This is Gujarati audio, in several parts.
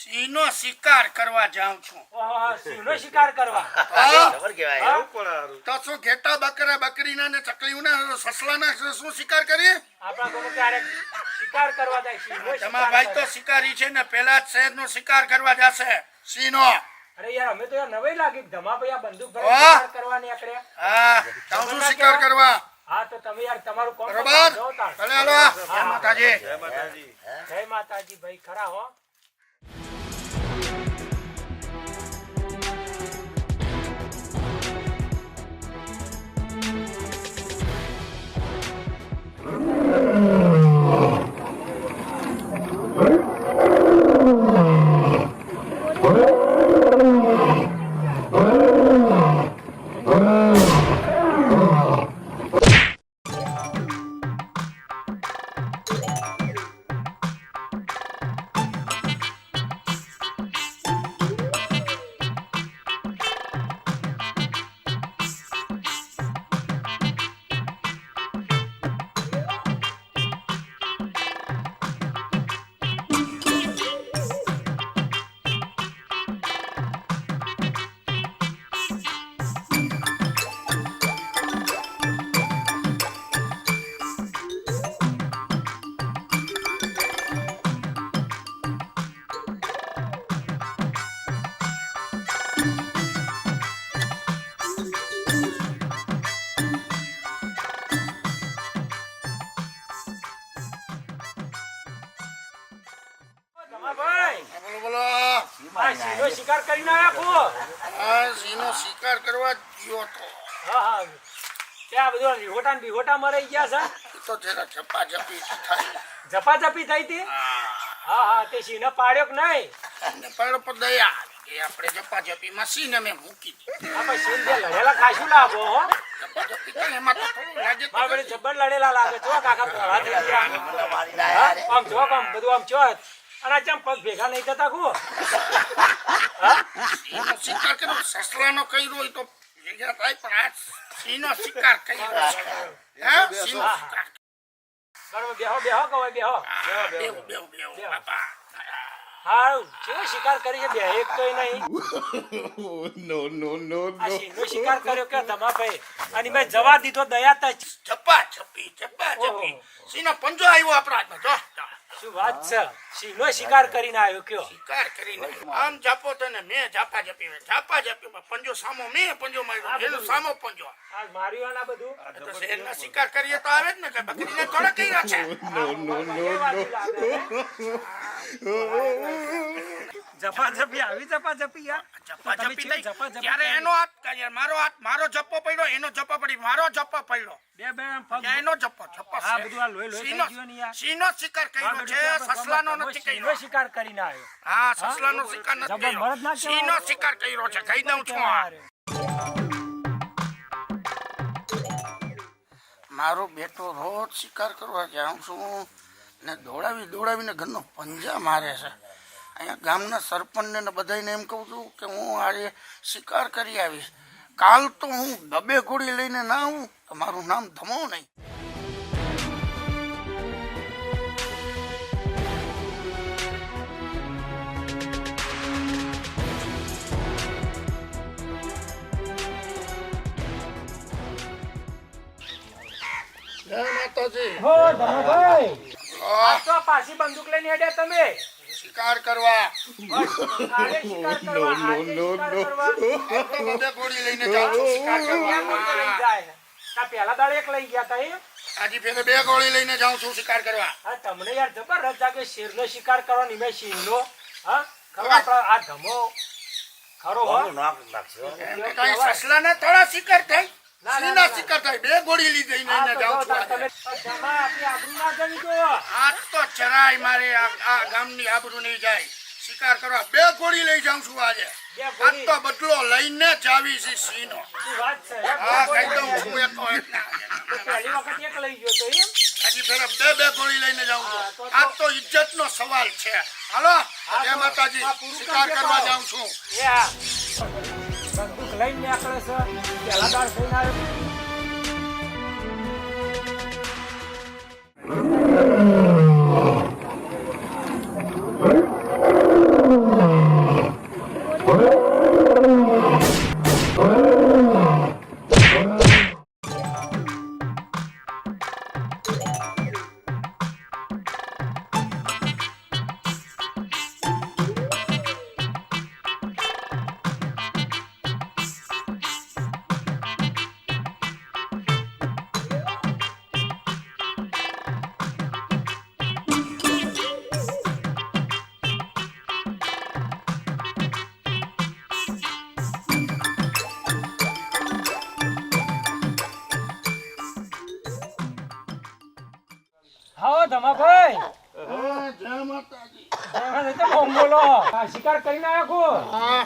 સિંહનો શિકાર કરવા જાઉં છું. ઓહો, સિંહનો શિકાર કરવા. ખબર કહેવાય. હા? એવું પણ હારું. તો શું ઘેટા બકરા બકરીના ને ચકલીઓના સસલાના શું શિકાર કરીએ? આપણા ગામમાં ક્યારેક શિકાર કરવા જાય સિંહનો શિકાર તમારા ભાઈ તો કરે. શિકારી છે ને પેલા જ શહેરનો શિકાર કરવા જશે સિંહનો. અરે યાર અમે તો યાર નવાઈ લાગી કે ધમા ભાઈ આ બંદૂક ભરી વાહ! શિકાર કરવા નીકળ્યા. હા જાઉં છું શિકાર કરવા. હા તો તમે યાર તમારું કોણ બરોબર જાઓ તાણ. ભલે હાલો. જય માતાજી. જય માતાજી. જય માતાજી ભાઈ ખરા હો. ધમા ભાઈ બોલો બોલો. આ સિંહનો શિકાર કરીને આવ્યા કો. આ સિંહનો શિકાર કરવા ગયો તો. હા હા ત્યાં બધું રીહોટા ને બિહોટા મરાઈ ગયા છે. એ તો જરા ઝપાઝપી થાય. ઝપાઝપી થઈ હતી. હા હા તે સિંહને પાડ્યો કે નહીં. અને પાડો પર દયા કે આપણે ઝપાઝપીમાં સિંહને મેં મૂકી દીધી. આ ભાઈ સિંહ જે લડેલા ખાસું લાગો હો. ઝપાઝપી થાય એમાં તો થોડું લાગે તો મારા વળી જબ્બર લડેલા લાગે જો કાકા પોળા થઈ ગયા. મારી ના યાર. આમ જો આમ બધું આમ ચો અને ચમ પગ ભેગા નહીં થતા કો. હા સિંહનો શિકાર કર્યો સસલાનો કર્યો હોય તો ભેગા થાય પણ આ સિંહનો શિકાર કર્યો છે. હે સિંહનો શિકાર. બરોબર બેહો બેહો કવાય બેહો. બેહો બેહો બેહો બાપા. હારું કેવો શિકાર કરી છે બે એક તોય નહીં. આ સિંહનો શિકાર કર્યો કે ધમા ભાઈ અને મેં જવા દીધો દયા તજ. ઝપાઝપી ઝપાઝપી સિંહનો પંજો આવ્યો આપણા હાથમાં જો જો. શું વાત છે સિંહનો શિકાર કરીને આવ્યો કયો. શિકાર કરીને આમ જાપો તો ને મેં ઝાપાઝપીમાં પંજો સામો મેં પંજો માર્યો એનો સામો પંજો. આ માર્યું ને આ બધું. તો શહેરના શિકાર કરીએ તો આવે જ ને કે બકરીને થોડા કર્યા છે. ઝપાઝપી આવી ઝપાઝપી યાર. ઝપાઝપી થઈ ઝપાઝપી ત્યારે કરી. એનો હાથ મારો જપ્પો પડ્યો એનો જપ્પો પડી મારો જપ્પો પડ્યો બે બે આમ પગ. ત્યાં એનો જપ્પો આ બધું આ લોહી લોહી થઈ ગયું ને યાર. સિંહનો શિકાર કર્યો છે સસલાનો નથી સિંહનો કર્યો. શિકાર કરીને આવ્યો. હા સસલાનો શિકાર નથી જબર મરદ ના કર્યો સિંહનો શિકાર કર્યો છે કહી દઉં છું આ. મારો બેટો રોજ શિકાર કરવા જાઉં છું ને દોડાવીને ઘરનો પંજા મારે છે. અહીંયા ગામના સરપંચને ને બધાને એમ કહું છું કે હું આજે શિકાર કરી આવીશ. કાલ તો હું ડબે ઘોડી લઈને ના આવું તો મારું નામ ધમો નહીં. જય માતાજી. હો ધમા ભાઈ આ આ તો પાછી બંદૂક લઈને હેડ્યા તમે. શિકાર કરવા આજે શિકાર કરવા, આજે શિકાર કરવા. ડબે ઘોડી લઈને જાઉં છું શિકાર કેમ મોટો લઈ કરવા. જાય? આ પહેલા દાડે એક લઈ ગયા તા એમ? આજે ફેરે 2 ગોળી લઈને જાઉં છું શિકાર કરવા. હા તમને યાર જબરદસ્ત જાગે શેરનો શિકાર કરો ને મેં સિંહનો. હા ખરો આપણા આ ધમો ખરો હો. બહુ નાક નાખશે હો. એમને કાંઈ સસલાના થોડા શિકાર થાય ના, સિંહના ના. શિકાર થાય. 2 ગોળી લઈને આ તો જાઉં જો છું તાર આજે. તમે ધમા આપણી આબરૂ ના જવી જો. આ તો જરાય મારે આ ગામની આબરૂ નહીં જાય. શિકાર કરવા 2 ગોળી લઈ જાઉં છું આજે. બે આજ ગોળી. તો બદલો લઈને જ આવી છે સિંહનો. શું વાત છે હે? હા બે કહી ગોળી દઉં લઈ છું એક તો પહેલી વખત એક લઈ ગયો તો એમ? હજી ફેરે 2 ગોળી લઈને જાઉં હા, છું. તો- આજ તો ઇજ્જતનો સવાલ છે. હાલો હા, જય તો- માતાજી. આ પૂરું શિકાર કરજો કરવા તો. જાઉં છું. એ હા બંદૂક લઈને નીકળે છે પહેલા દાડ થઈને આવ્યો. Oh આવો ધમાભાઈ હા, જય માતાજી. જય તો બોમ બોલો આ શિકાર કરીને આવ્યો કો હા,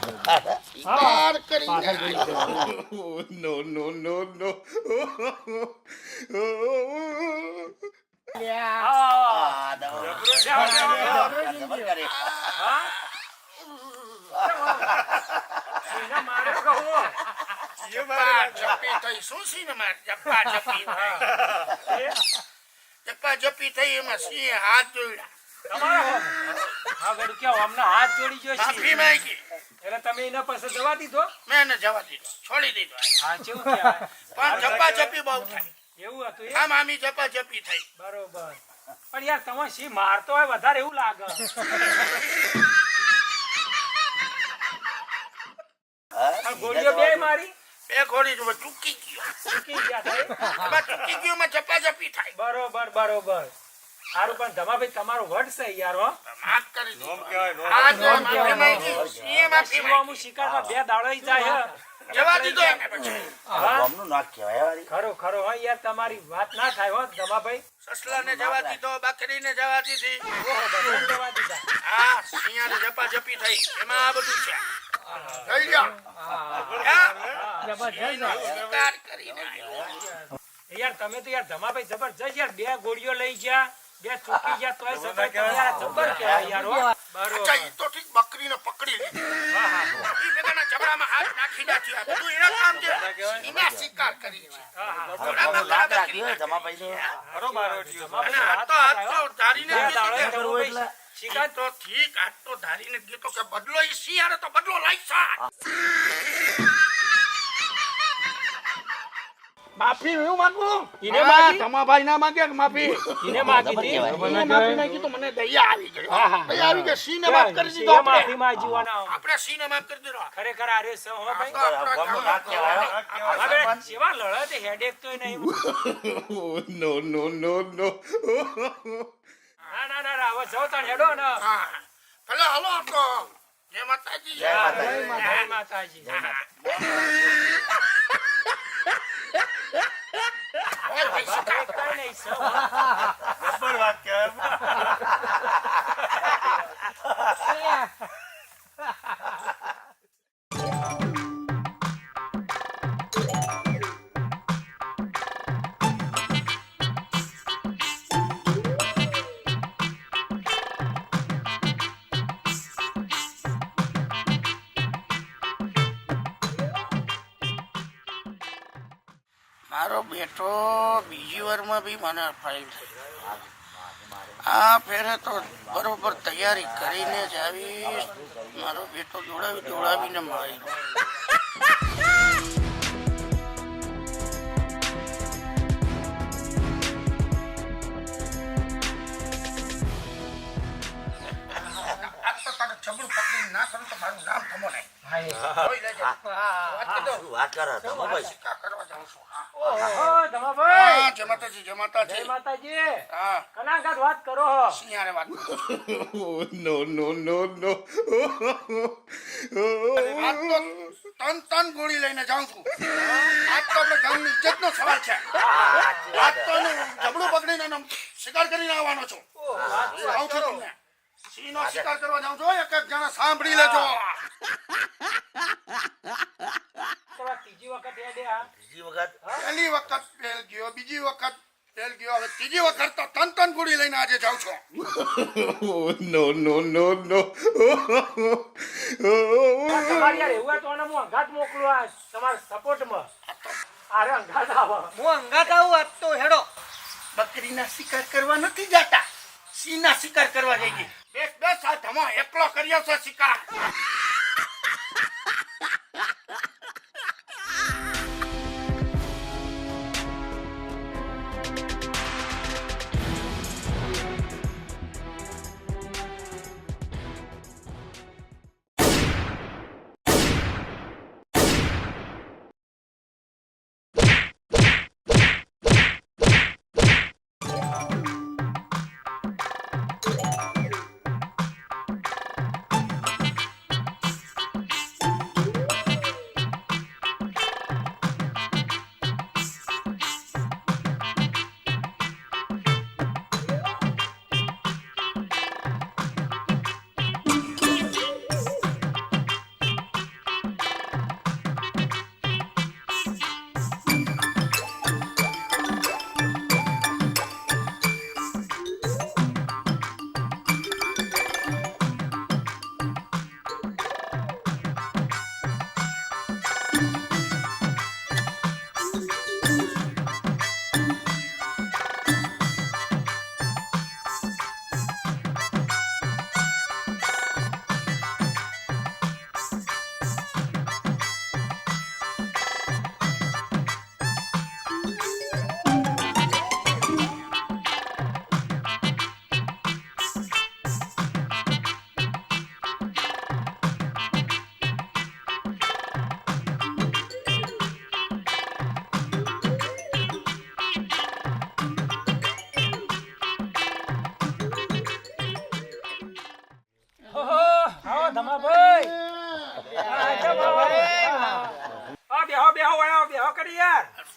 શિકાર કરીને આવ્યો. No, no, no, no. આ દવા. ખબર કરે. હા સિંહને મારે કહો જપ્પા જપ્પી થઈ. શું સિંહને માર? જપ્પા જપ્પી થઈ. જપ્પા જપ્પી થઈ એમાં સિંહે હાથ જોડ્યા. તમારા હા ગડુ કેવો અમને હાથ જોડી ગયો માફી છે માંગી. એટલે તમે એના પાસે જવા દીધો મેં એને જવા દીધો, છોડી દીધો. હા કેવું કહેવાય પણ જપ્પા જપ્પી બહુ થાય. એવું હતું એ આ મામી જપ્પા જપ્પી થઈ. બરોબર પણ યાર તમે સિંહ મારતો હોય વધારે એવું લાગે આ ગોળીઓ બે મારી બે ઘોડી જો ચૂકી ગયો. ચૂકી ગયા થાય. એમાં ચૂકી ગયો એમાં જપ્પા જપ્પી થાય. બરોબર બરોબર સારું પણ ધમાભાઈ તમારો વટ છે યાર હો માફ કરી દીધો. નોમ કહેવાય, નોમ. આ જો માફી માંગી. સિંહે માફી શિવામુ માંગી. શિકારમાં બે દાડો ય જાય હે. જવા દીધો એને પછી. હા ગામનું નાક કહેવાય વાળી. ખરો ખરો હા યાર તમારી વાત ના થાય હો ધમાભાઈ સસલાને જવા દીધો, બકરીને જવા દીધી. ઓહો, બધાને જવા દીધા હા, સિંહાને જપા જપી થઈ. એમાં આ બધું છે. જોઈ લ્યો. હા, હા, જબરજસ્ત શિકાર કરીને આવ્યો. યાર તમે તો યાર ધમાભાઈ જબરજસ્ત યાર બે ગોળીઓ લઈ ગયા બે ચૂકી ગયા તોય સતત તમે યાર જબર કહેવાય યાર હો અચ્છા, બરોબર ઈ તો ઠીક બકરીને પકડી લીધી. હા હા ઈ બધાના જબડામાં હાથ નાખી નાખી. આ બધું એના કામ છે. એના શિકાર કરી છે. હા હા ગામનું નાક રાખી હોય જમાભાઈનું. અને આ તો ધારીને બે જ દાડો ગયો. ધમાભાઈ શિકાર તો ઠીક, આજ તો ધારીને જ ગયો કે બદલો ઈ શિયાળે તો બદલો લાઈ શા. માફી હું માંગુ. ઈને માગી? તમાભાઈ ના માંગે કે માફી? એને માગી હતી એને માફી માંગી તો મને દયા આવી ગઈ. હા, હા. દયા આવી ગઈ. સિંહને માફ કરી દીધો સિંહે માફી આપણે. માંગીવાના. આપણે સિંહને માફ કરી દીધો. ખરેખર આ રે છે હો ભાઈ ગામનું નાક કહેવાય. હવે સેવા લડે તે હેડેક તોય નહીં No, no, no, no. ના ના ના ના, હવે જાઓ તાણ હેડો ને હા. ભલે હાલો આપો. જય માતાજી. જય માતાજી. જય માતાજી ઓય ભાઈ, શિકાર. કઈ નહીં છે હો. જબર વાત કહેવાય. મારો બેટો બીજી વારમાં બી મને ફાઇલ થઈ. આ ફેરે તો બરોબર તૈયારી કરીને જ આવીશ. મારો બેટો દોડાવી દોડાવીને મારી. આ તો તારે જબરું પકડીને ના કરું તો મારું નામ થમો નહીં. જોઈ લેજે. વાત કરી દો. શું વાત કરે જમાભાઈ? શિકાર કરવા જાઉં છું. હા. ઓહો, ધમાભાઈ હા, જય માતાજી, જય માતાજી. જય માતાજી હા, કનાકાત વાત કરો હો. સિંહારે વાત કરો. No, no, no, no. આજ તો તન ગોળી લઈને જાઉં છું. આજ તો આપણે ગામની ઇજ્જતનો સવાલ છે. આજ તો એનું જબડું પકડીને એનો શિકાર કરીને આવવાનો છું. જાઉં છું તમને. સિંહનો શિકાર કરવા જાઉં છું. એક એક જણા સાંભળી લેજો. તો ત્રીજી વખત હેડે આ બીજી વખત પહેલી વખત ફેલ ગયો, બીજી વખત ફેલ ગયો, હવે ત્રીજી વખત તો તન ગોળી લઈને આજે જાઉં છું. No, no, no, no. તમારે યાર એવું હોય તો આને હું અંગાત મોકલું આ તમારા સપોર્ટમાં અરે અંગાત આવો હું અંગાત આવું આજ તો હેડો બકરીના શિકાર કરવા નથી જતા, સિંહના શિકાર કરવા જઈ ગઈ. બેસ બેસ, આ ધમો એકલો કર્યો છે શિકાર.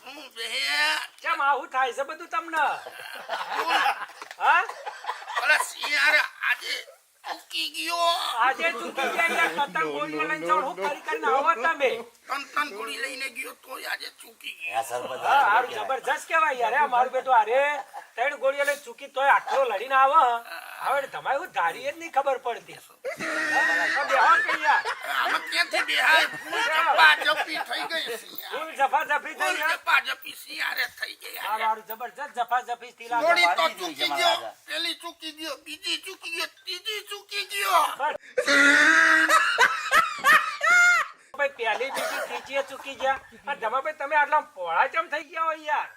શું બે કેમ આવું થાય છે બધું તમને હા અરે સિયાર આજે ચૂકી ગયો આજે ચૂકી ગયા યાર પતંગ ગોળીઓ લઈને જાઓ હું કરીને આવો તમે તન ગોળી લઈને ગયો તો આજે ચૂકી ગયો આ સરપંચ હા હારું જબરજસ્ત કહેવાય યાર હે મારું બેટું અરે 3 ગોળીઓ લઈને ચૂકી તોય આટલો લડીને આવો હવે તમારે હું ધારીએ જ નહીં ખબર પડતી બેહો કે યાર આમાં ક્યાંથી બેહાય ફૂલ ઝપાઝપી થઈ ગઈ સિયાર ફૂલ ઝપાઝપી થઈ ફૂલ યાર ઝપાઝપી સિયારે થઈ ગઈ હા મારું જબરજસ્ત ઝપાઝપી તીલા ગોળી તો મારી ચૂકી દીધી છે ગયો મારા. પેલી ચૂકી ગયો બીજી ચૂકી ગયો ત્રીજી ચૂકી ગયો ભાઈ પહેલી બીજી ત્રીજી ચૂકી ગયા અને જમાભાઈ તમે આટલા પોળા ચમ થઈ ગયા હોય યાર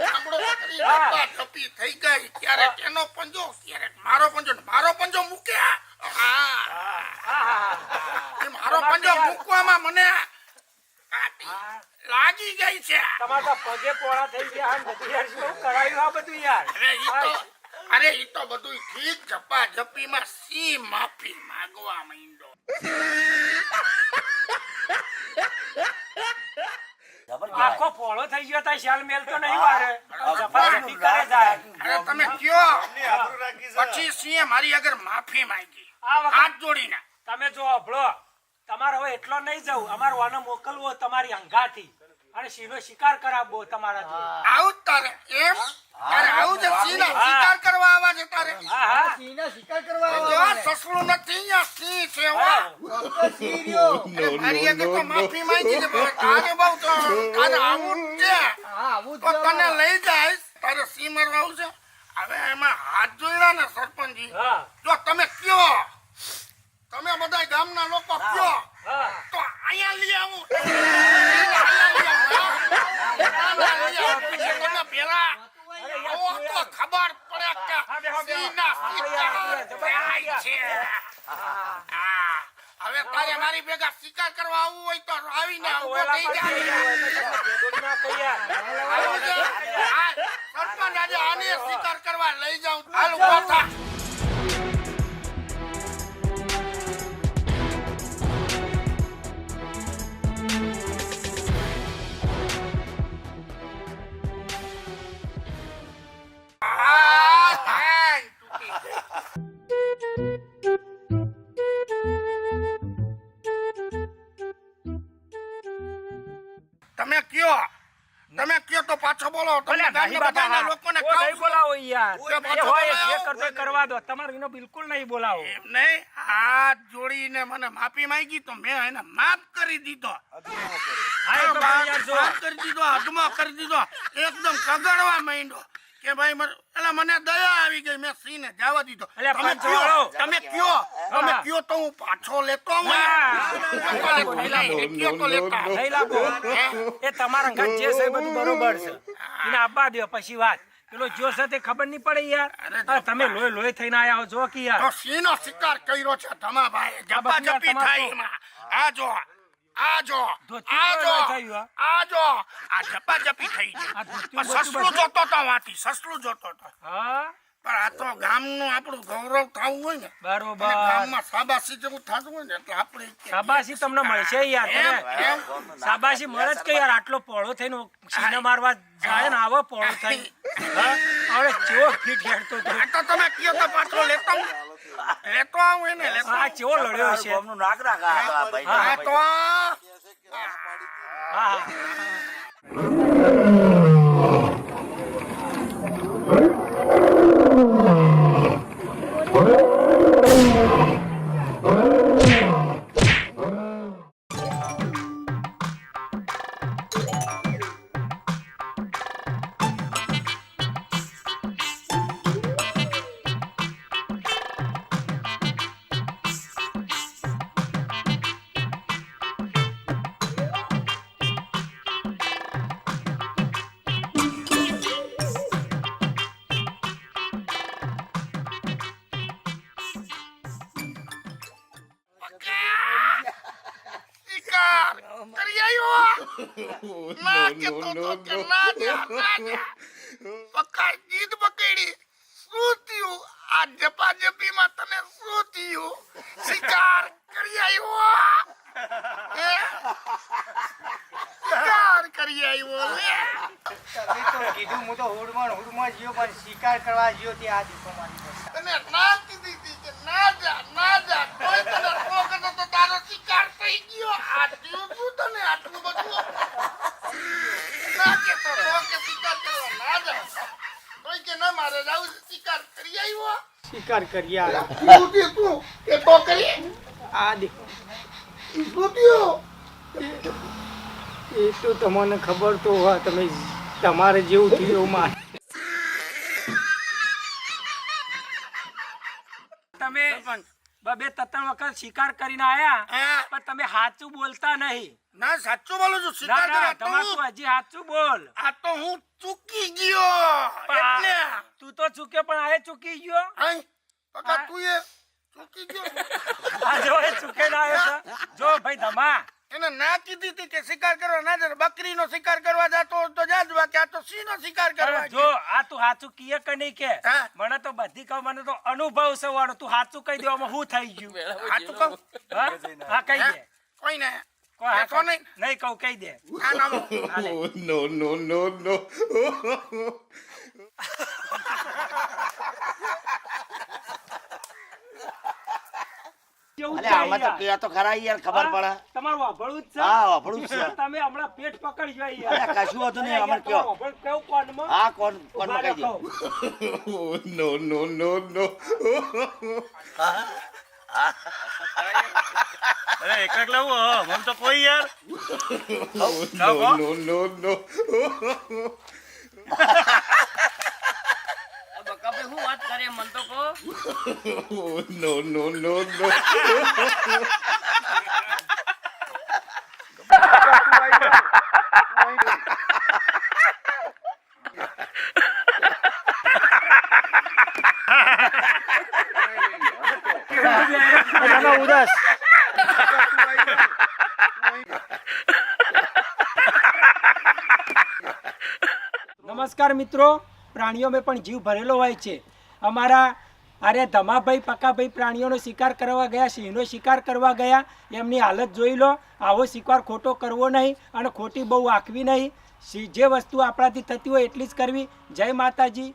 સાંભળો, ઝપાઝપી થઈ ગઈ ક્યારેક એનો પંજો ક્યારેક મારો પંજો ને મારો પંજો મૂક્યા હા એ મારો પંજો મૂકવામાં મને કાટી લાગી ગઈ છે તમારા તો પગે પોળા થઈ ગયા અને બધું યાર શું કરાયું આ બધું યાર અરે ઈ તો બધું ઠીક ઝપાઝપીમાં સી માફી માંગવા માંડ્યો જબર આખો પોળો થઈ ગયો તા શાલ મેલ તો નહીં વારે ઝપાઝપી કરે જાય અરે તમે કયો આબરૂ રાખી છે. પછી સિંહે મારી આગળ માફી માંગી આ વખત હાથ જોડીને તમે જો અભળો તમારે હવે એટલો નહીં જવું અમારે વાને મોકલવો તમારી અંગાથી અને સિંહનો શિકાર કરાવવો તમારા જોડે આવું જ તારે એમ તારે આવું જ સિંહનો શિકાર કરવા આવા છે તારે હા હા સિંહનો શિકાર કરવા જો સસલું નથી આ સિંહ છે હો. હા. સિંહ રહ્યો. અરે મારી આગળ તો માફી માંગી છે પણ તારે બહુ તો તારે આવું જ છે હા આવું જ તો તને લઈ જાય તારે સિંહ મારવા આવું છે હવે એમાં હાથ જોડ્યા ને સરપંચજી હા જો તમે કયો તમે બધા ગામના લોકો કયો હા તો અહીંયા લઈ આવું અહીંયા લઈ આવું. અહીંયા લઈ આવું. પછી તમે પેલા અરે આવો યાર તો ખબર પડે કે હા, બેહો, બેહો. સિંહના આપણે યાર, શિકાર જબરજસ્ત થાય છે. હા. હવે તારે મારી ભેગા શિકાર કરવા આવવું હોય તો આવીને ઉભો થઈ જાય. આવું છે? હા, સરપંચ આજે આને શિકાર કરવા લઈ જાઉં હાલ ઉભો થા. આ થાય. તમે કયો તો પાછો બોલો તમે ગામના બધાના લોકોને કહો છો. બોલાવો યાર ઓય, પાછો એ હોય બોલાવો. જે કરતો એ કરવા દો તમારે એનો બિલકુલ નહીં બોલાવો એમ નહીં હાથ જોડીને મને માફી માંગી તો મેં એને માફ કરી દીધો હા એ તો ભાઈ યાર જો માફ કરી દીધો હદમાં કરી દીધો એકદમ કગડવા માંડ્યો કે ભાઈ એટલે મને દયા આવી ગઈ મેં સિંહને જવા દીધો અલ્યા, તમે પંચવાળો. કયો તો હું પાછો લેતો આવું. હા. કયો તો લેતા આવું. લઈ લાવો એ તમારા ઘર જે છે એ બધું બરોબર છે એને આપવા દો પછી વાત પેલો જો છે તે ખબર નહીં પડે યાર અરે તમે લોહી લોહી થઈને આયા હો જો કે યાર તો સિંહનો શિકાર કર્યો છે ધમાભાઈ ઝપાઝપી થાય એમાં આ જો આ ઝપાઝપી થઈ આ ગઈ ધોતિયું સસલું જોતો તો વાંથી સસલું જોતો તો હા પણ આ તો ગામનું આપણું ગૌરવ થવું હોય ને અને બરોબર ગામમાં શાબાશી જેવું થતું હોય ને એટલે આપણે શાબાશી તમને મળશે યાર તમે એમ શાબાશી મળે જ કે યાર આટલો પોળો થઈને સિંહ મારવા જાય ને આવો પોળો થઈ હવે ચેવો ફીટ હેડતો તો આ તો તમે કયો તો પાછો લેતો આવું એને લેતો આ ચેવો લડ્યો છે ગામનું નાક રાખા આ ભાઈ આ તો હા શિકાર કરી આવ્યો ના કેતો તો કે ના જા પકડ જીદ પકડી શું થયું આ ઝપાઝપીમાં તને શું થયું શિકાર કરી આવ્યો આવ્યો લે. તમે તો કીધું હું તો હુડમાં ગયો પણ શિકાર કરવા ગયો તે આ દીપો મારી પાસે. તને ના કીધી હતી કે ના જા કોઈ તને રોકે તો તારો શિકાર થઈ ગયો. આ થયું શું તને આટલું બધું ના કે તો રોકે શિકાર કરવા ના જા કોઈ કે ના મારે જાવ શિકાર કરી આવ્યો. શિકાર કરી આવ્યો. તું કે તું કે તો કરી આ દીપો શું થયું? એ તો તમને ખબર તો હોય તમે તમારે જેવું થયું એવું મારે. તમે બે ત્રણ વખત શિકાર કરીને આયા હા. પણ તમે સાચું બોલતા નહીં. ના સાચું બોલું છું ના શિકાર ના કરવા તો તમારે હું- તું હજી સાચું બોલ. આ તો હું ચૂકી ગયો એટલે તું તો ચૂક્યો પણ આ ચૂકી ગયો. આય પકા તું એ ચૂકી ગયો. આ જો એ ચૂકે ના આવ્યો છે. જો ભાઈ ધમા એને ના કીધી હતી કે શિકાર કરવા ના જા. બકરીનો શિકાર કરવા જાતો હોય તો જા જ, બાકી આ તો સિંહનો શિકાર કરવા જો આ તું સાચું કીએ કે નહીં કે હા. મને તો બધી કહું, મને તો અનુભવ છે વાળો. તું સાચું કહી દેવામાં શું થઈ ગયું? સાચું કહું? હા? હા કહી દે. કોઈ ને કોઈ હા કહો કહું. નહીં. નહીં કહું કહી દે. આ નામ No, no, no, no. કેવું અલે છે આમાં તો યાર? કે તો ખરા યાર ખબર પડે. હા? તમારું વાપરવું જ છે? હા, વાપરવું જ છે. તમે હમણાં પેટ પકડજો યાર. અરે કશું હતું નહીં, અમને યાર, કયો. તમારું વાપરવું કેવું કોનમાં? આ કોણ કોણ ઉભા કહી દે. રાખો. No, no, no, no. અરે એકલા એકલા આવું હો, મને તો કોઈ યાર No, no, no, no. બકાભાઈ શું વાત કરે મન તો કહો. No, no, no, no. ઉદાસ નમસ્કાર મિત્રો, પ્રાણીઓમાં પણ જીવ ભરેલો હોય છે. અમારા અરે ધમાભાઈ પકાભાઈ પ્રાણીઓનો શિકાર કરવા ગયા, સિંહનો શિકાર કરવા ગયા. એમની હાલત જોઈ લો. આવો શિકાર ખોટો કરવો નહીં અને ખોટી બહુ આંકવી નહીં. જે વસ્તુ આપણાથી થતી હોય એટલી જ કરવી. જય માતાજી.